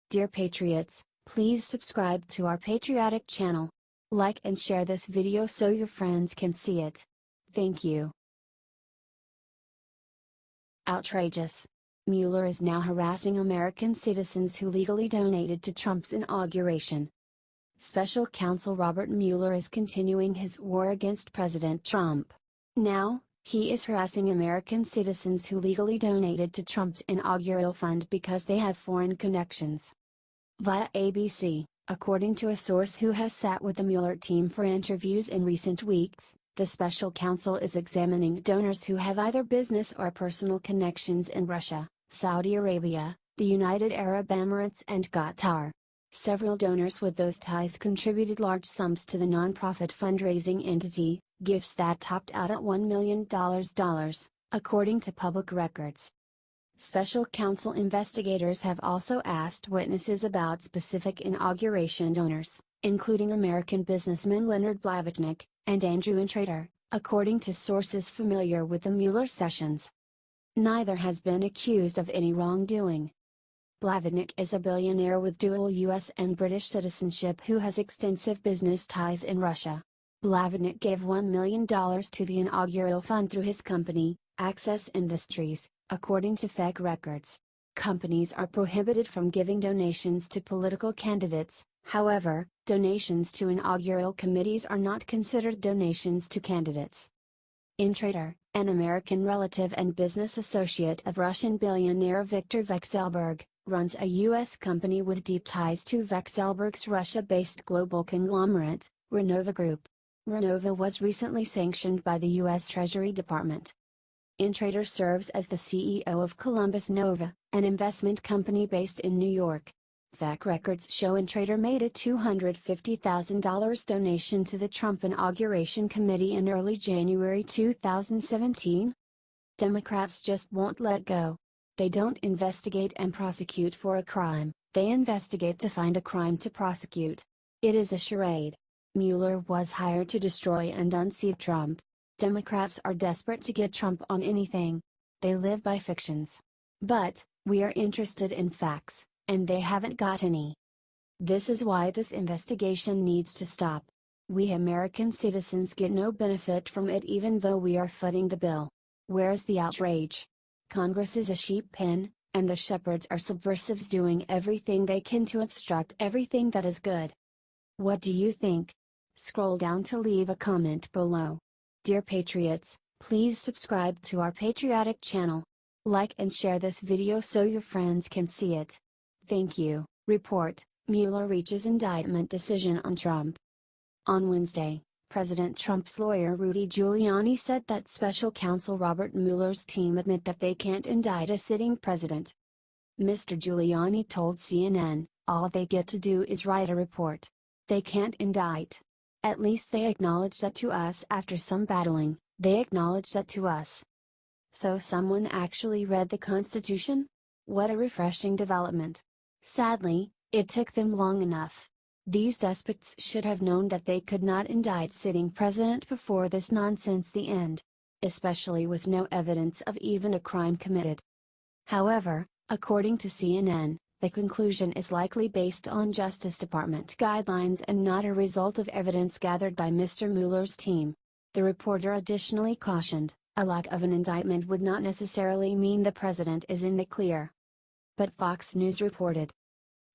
Dear Patriots, please subscribe to our patriotic channel. Like and share this video so your friends can see it. Thank you. Outrageous. Mueller is now harassing American citizens who legally donated to Trump's inauguration. Special counsel Robert Mueller is continuing his war against President Trump. Now, he is harassing American citizens who legally donated to Trump's inaugural fund because they have foreign connections. Via ABC, according to a source who has sat with the Mueller team for interviews in recent weeks, the special counsel is examining donors who have either business or personal connections in Russia, Saudi Arabia, the United Arab Emirates and Qatar. Several donors with those ties contributed large sums to the nonprofit fundraising entity, gifts that topped out at $1 million, according to public records. Special counsel investigators have also asked witnesses about specific inauguration donors, including American businessman Leonard Blavatnik, and Andrew Intrater, according to sources familiar with the Mueller sessions. Neither has been accused of any wrongdoing. Blavatnik is a billionaire with dual U.S. and British citizenship who has extensive business ties in Russia. Blavatnik gave $1 million to the inaugural fund through his company, Access Industries, according to FEC records. Companies are prohibited from giving donations to political candidates, however, donations to inaugural committees are not considered donations to candidates. Intrater, an American relative and business associate of Russian billionaire Viktor Vekselberg, runs a U.S. company with deep ties to Vekselberg's Russia-based global conglomerate, Renova Group. Renova was recently sanctioned by the U.S. Treasury Department. Intrater serves as the CEO of Columbus Nova, an investment company based in New York. FEC records show Intrater made a $250,000 donation to the Trump Inauguration Committee in early January 2017. Democrats just won't let go. They don't investigate and prosecute for a crime, they investigate to find a crime to prosecute. It is a charade. Mueller was hired to destroy and unseat Trump. Democrats are desperate to get Trump on anything. They live by fictions. But, we are interested in facts, and they haven't got any. This is why this investigation needs to stop. We American citizens get no benefit from it even though we are footing the bill. Where's the outrage? Congress is a sheep pen, and the shepherds are subversives doing everything they can to obstruct everything that is good. What do you think? Scroll down to leave a comment below. Dear Patriots, please subscribe to our patriotic channel. Like and share this video so your friends can see it. Thank you. Report, Mueller reaches indictment decision on Trump. On Wednesday, President Trump's lawyer Rudy Giuliani said that special counsel Robert Mueller's team admit that they can't indict a sitting president. Mr. Giuliani told CNN, all they get to do is write a report. They can't indict. At least they acknowledge that to us after some battling, they acknowledge that to us. So someone actually read the Constitution? What a refreshing development. Sadly, it took them long enough. These despots should have known that they could not indict sitting president before this nonsense the end. Especially with no evidence of even a crime committed. However, according to CNN, the conclusion is likely based on Justice Department guidelines and not a result of evidence gathered by Mr. Mueller's team. The reporter additionally cautioned, a lack of an indictment would not necessarily mean the president is in the clear. But Fox News reported,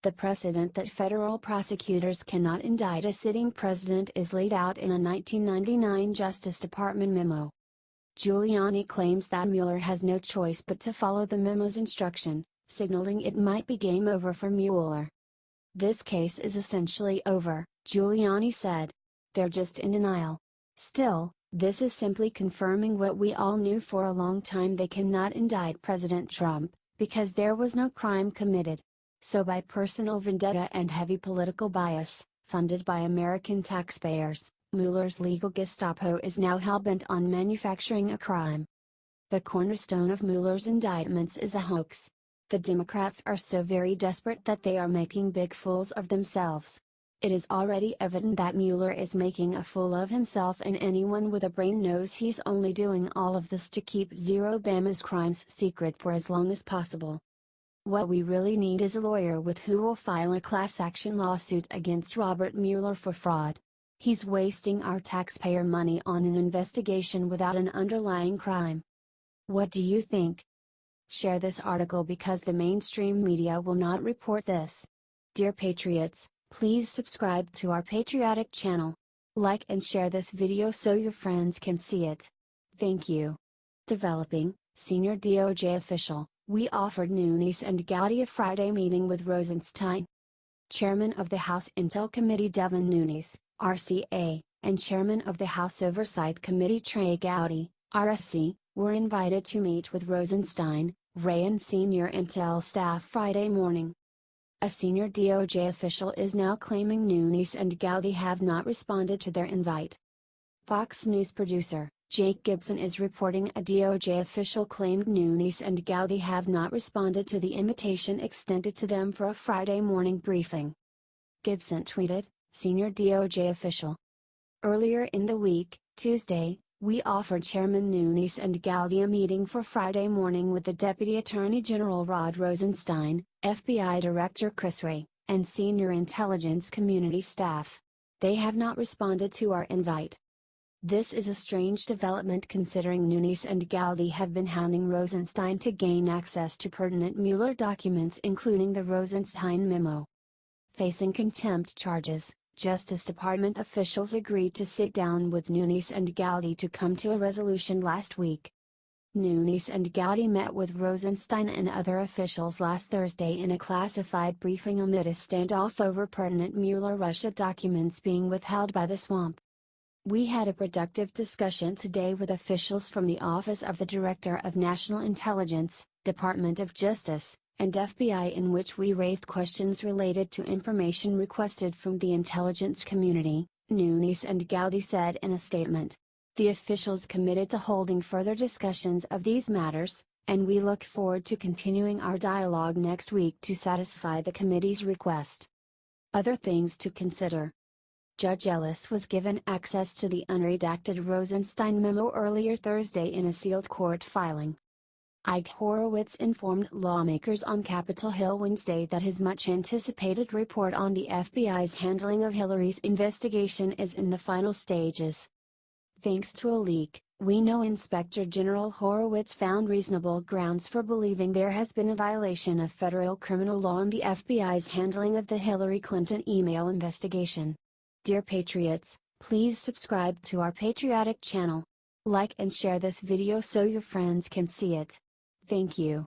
the precedent that federal prosecutors cannot indict a sitting president is laid out in a 1999 Justice Department memo. Giuliani claims that Mueller has no choice but to follow the memo's instruction, signaling it might be game over for Mueller. This case is essentially over, Giuliani said. They're just in denial. Still, this is simply confirming what we all knew for a long time: they cannot indict President Trump, because there was no crime committed. So by personal vendetta and heavy political bias, funded by American taxpayers, Mueller's legal Gestapo is now hell-bent on manufacturing a crime. The cornerstone of Mueller's indictments is a hoax. The Democrats are so very desperate that they are making big fools of themselves. It is already evident that Mueller is making a fool of himself, and anyone with a brain knows he's only doing all of this to keep Zero Bama's crimes secret for as long as possible. What we really need is a lawyer with who will file a class action lawsuit against Robert Mueller for fraud. He's wasting our taxpayer money on an investigation without an underlying crime. What do you think? Share this article because the mainstream media will not report this. Dear Patriots, please subscribe to our patriotic channel. Like and share this video so your friends can see it. Thank you. Developing, senior DOJ official, we offered Nunes and Gowdy a Friday meeting with Rosenstein. Chairman of the House Intel Committee Devin Nunes, RCA, and Chairman of the House Oversight Committee Trey Gowdy, RSC, were invited to meet with Rosenstein, Wray and senior Intel staff Friday morning. A senior DOJ official is now claiming Nunes and Gowdy have not responded to their invite. Fox News producer, Jake Gibson is reporting a DOJ official claimed Nunes and Gowdy have not responded to the invitation extended to them for a Friday morning briefing. Gibson tweeted, senior DOJ official. Earlier in the week, Tuesday, we offered Chairman Nunes and Gowdy a meeting for Friday morning with the Deputy Attorney General Rod Rosenstein, FBI Director Chris Wray, and senior intelligence community staff. They have not responded to our invite. This is a strange development considering Nunes and Gowdy have been hounding Rosenstein to gain access to pertinent Mueller documents including the Rosenstein memo. Facing contempt charges, Justice Department officials agreed to sit down with Nunes and Gowdy to come to a resolution last week. Nunes and Gowdy met with Rosenstein and other officials last Thursday in a classified briefing amid a standoff over pertinent Mueller Russia documents being withheld by the swamp. We had a productive discussion today with officials from the Office of the Director of National Intelligence, Department of Justice, and FBI in which we raised questions related to information requested from the intelligence community, Nunes and Gowdy said in a statement. The officials committed to holding further discussions of these matters, and we look forward to continuing our dialogue next week to satisfy the committee's request. Other things to consider. Judge Ellis was given access to the unredacted Rosenstein memo earlier Thursday in a sealed court filing. Ike Horowitz informed lawmakers on Capitol Hill Wednesday that his much-anticipated report on the FBI's handling of Hillary's investigation is in the final stages. Thanks to a leak, we know Inspector General Horowitz found reasonable grounds for believing there has been a violation of federal criminal law in the FBI's handling of the Hillary Clinton email investigation. Dear Patriots, please subscribe to our patriotic channel. Like and share this video so your friends can see it. Thank you.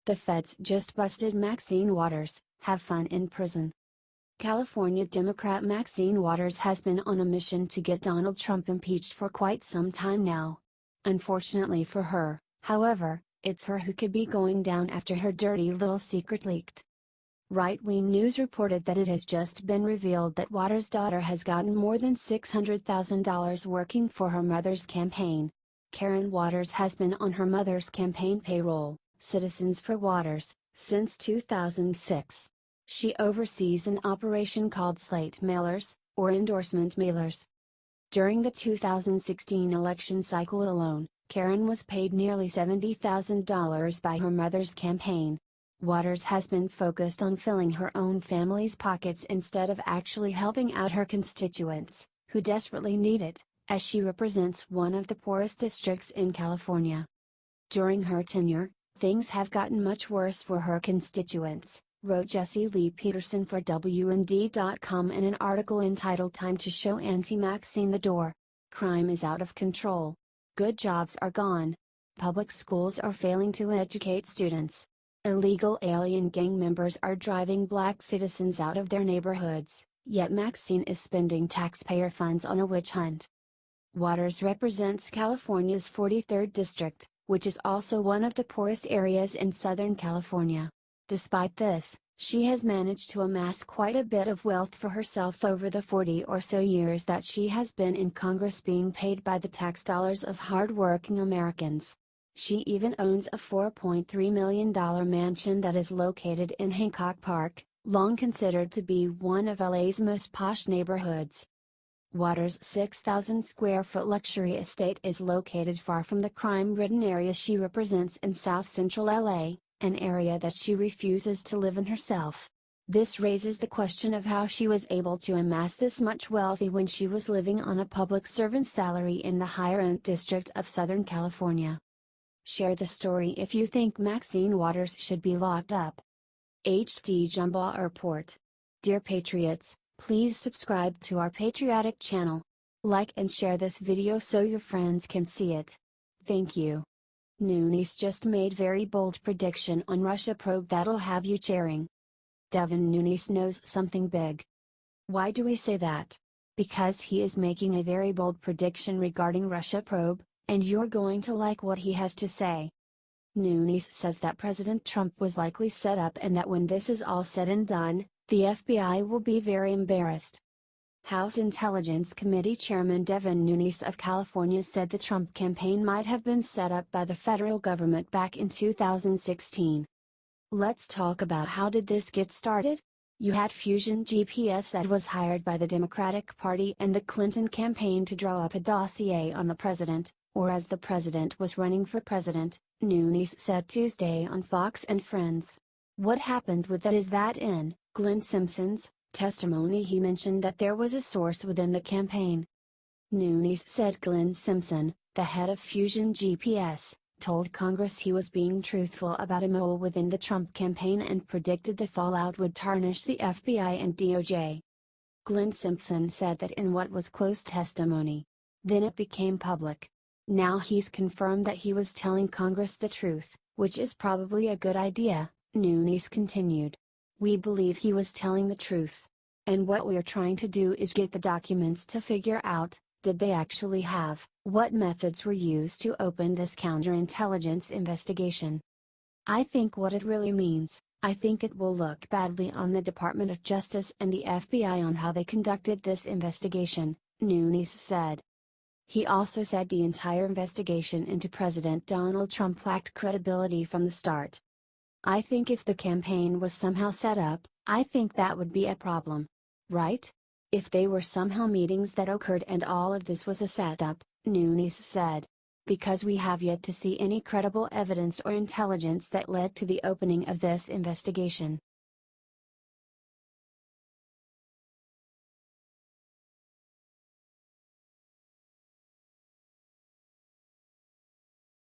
The feds just busted Maxine Waters, have fun in prison. California Democrat Maxine Waters has been on a mission to get Donald Trump impeached for quite some time now. Unfortunately for her, however, it's her who could be going down after her dirty little secret leaked. Right-wing news reported that it has just been revealed that Waters' daughter has gotten more than $600,000 working for her mother's campaign. Karen Waters has been on her mother's campaign payroll, Citizens for Waters, since 2006. She oversees an operation called Slate Mailers, or Endorsement Mailers. During the 2016 election cycle alone, Karen was paid nearly $70,000 by her mother's campaign. Waters has been focused on filling her own family's pockets instead of actually helping out her constituents, who desperately need it, as she represents one of the poorest districts in California. During her tenure, things have gotten much worse for her constituents, wrote Jesse Lee Peterson for WND.com in an article entitled Time to Show Anti-Maxine the Door. Crime is out of control. Good jobs are gone. Public schools are failing to educate students. Illegal alien gang members are driving black citizens out of their neighborhoods, yet Maxine is spending taxpayer funds on a witch hunt. Waters represents California's 43rd district, which is also one of the poorest areas in Southern California. Despite this, she has managed to amass quite a bit of wealth for herself over the 40 or so years that she has been in Congress, being paid by the tax dollars of hard-working Americans. She even owns a $4.3 million mansion that is located in Hancock Park, long considered to be one of LA's most posh neighborhoods. Waters' 6,000 square foot luxury estate is located far from the crime-ridden area she represents in South Central LA, an area that she refuses to live in herself. This raises the question of how she was able to amass this much wealth when she was living on a public servant's salary in the higher-end district of Southern California. Share the story if you think Maxine Waters should be locked up. HD Jumbo Report. Dear Patriots, please subscribe to our patriotic channel. Like and share this video so your friends can see it. Thank you. Nunes just made very bold prediction on Russia probe that'll have you cheering. Devin Nunes knows something big. Why do we say that? Because he is making a very bold prediction regarding Russia probe, and you're going to like what he has to say. Nunes says that President Trump was likely set up and that when this is all said and done, the FBI will be very embarrassed. House Intelligence Committee Chairman Devin Nunes of California said the Trump campaign might have been set up by the federal government back in 2016. Let's talk about how did this get started? You had Fusion GPS that was hired by the Democratic Party and the Clinton campaign to draw up a dossier on the president, or as the president was running for president, Nunes said Tuesday on Fox and Friends. What happened with that is that in Glenn Simpson's testimony he mentioned that there was a source within the campaign. Nunes said Glenn Simpson, the head of Fusion GPS, told Congress he was being truthful about a mole within the Trump campaign and predicted the fallout would tarnish the FBI and DOJ. Glenn Simpson said that in what was closed testimony. Then it became public. Now he's confirmed that he was telling Congress the truth, which is probably a good idea, Nunes continued. We believe he was telling the truth. And what we're trying to do is get the documents to figure out, did they actually have, what methods were used to open this counterintelligence investigation. I think what it really means, I think it will look badly on the Department of Justice and the FBI on how they conducted this investigation, Nunes said. He also said the entire investigation into President Donald Trump lacked credibility from the start. I think if the campaign was somehow set up, I think that would be a problem. Right? If they were somehow meetings that occurred and all of this was a setup, Nunes said. Because we have yet to see any credible evidence or intelligence that led to the opening of this investigation.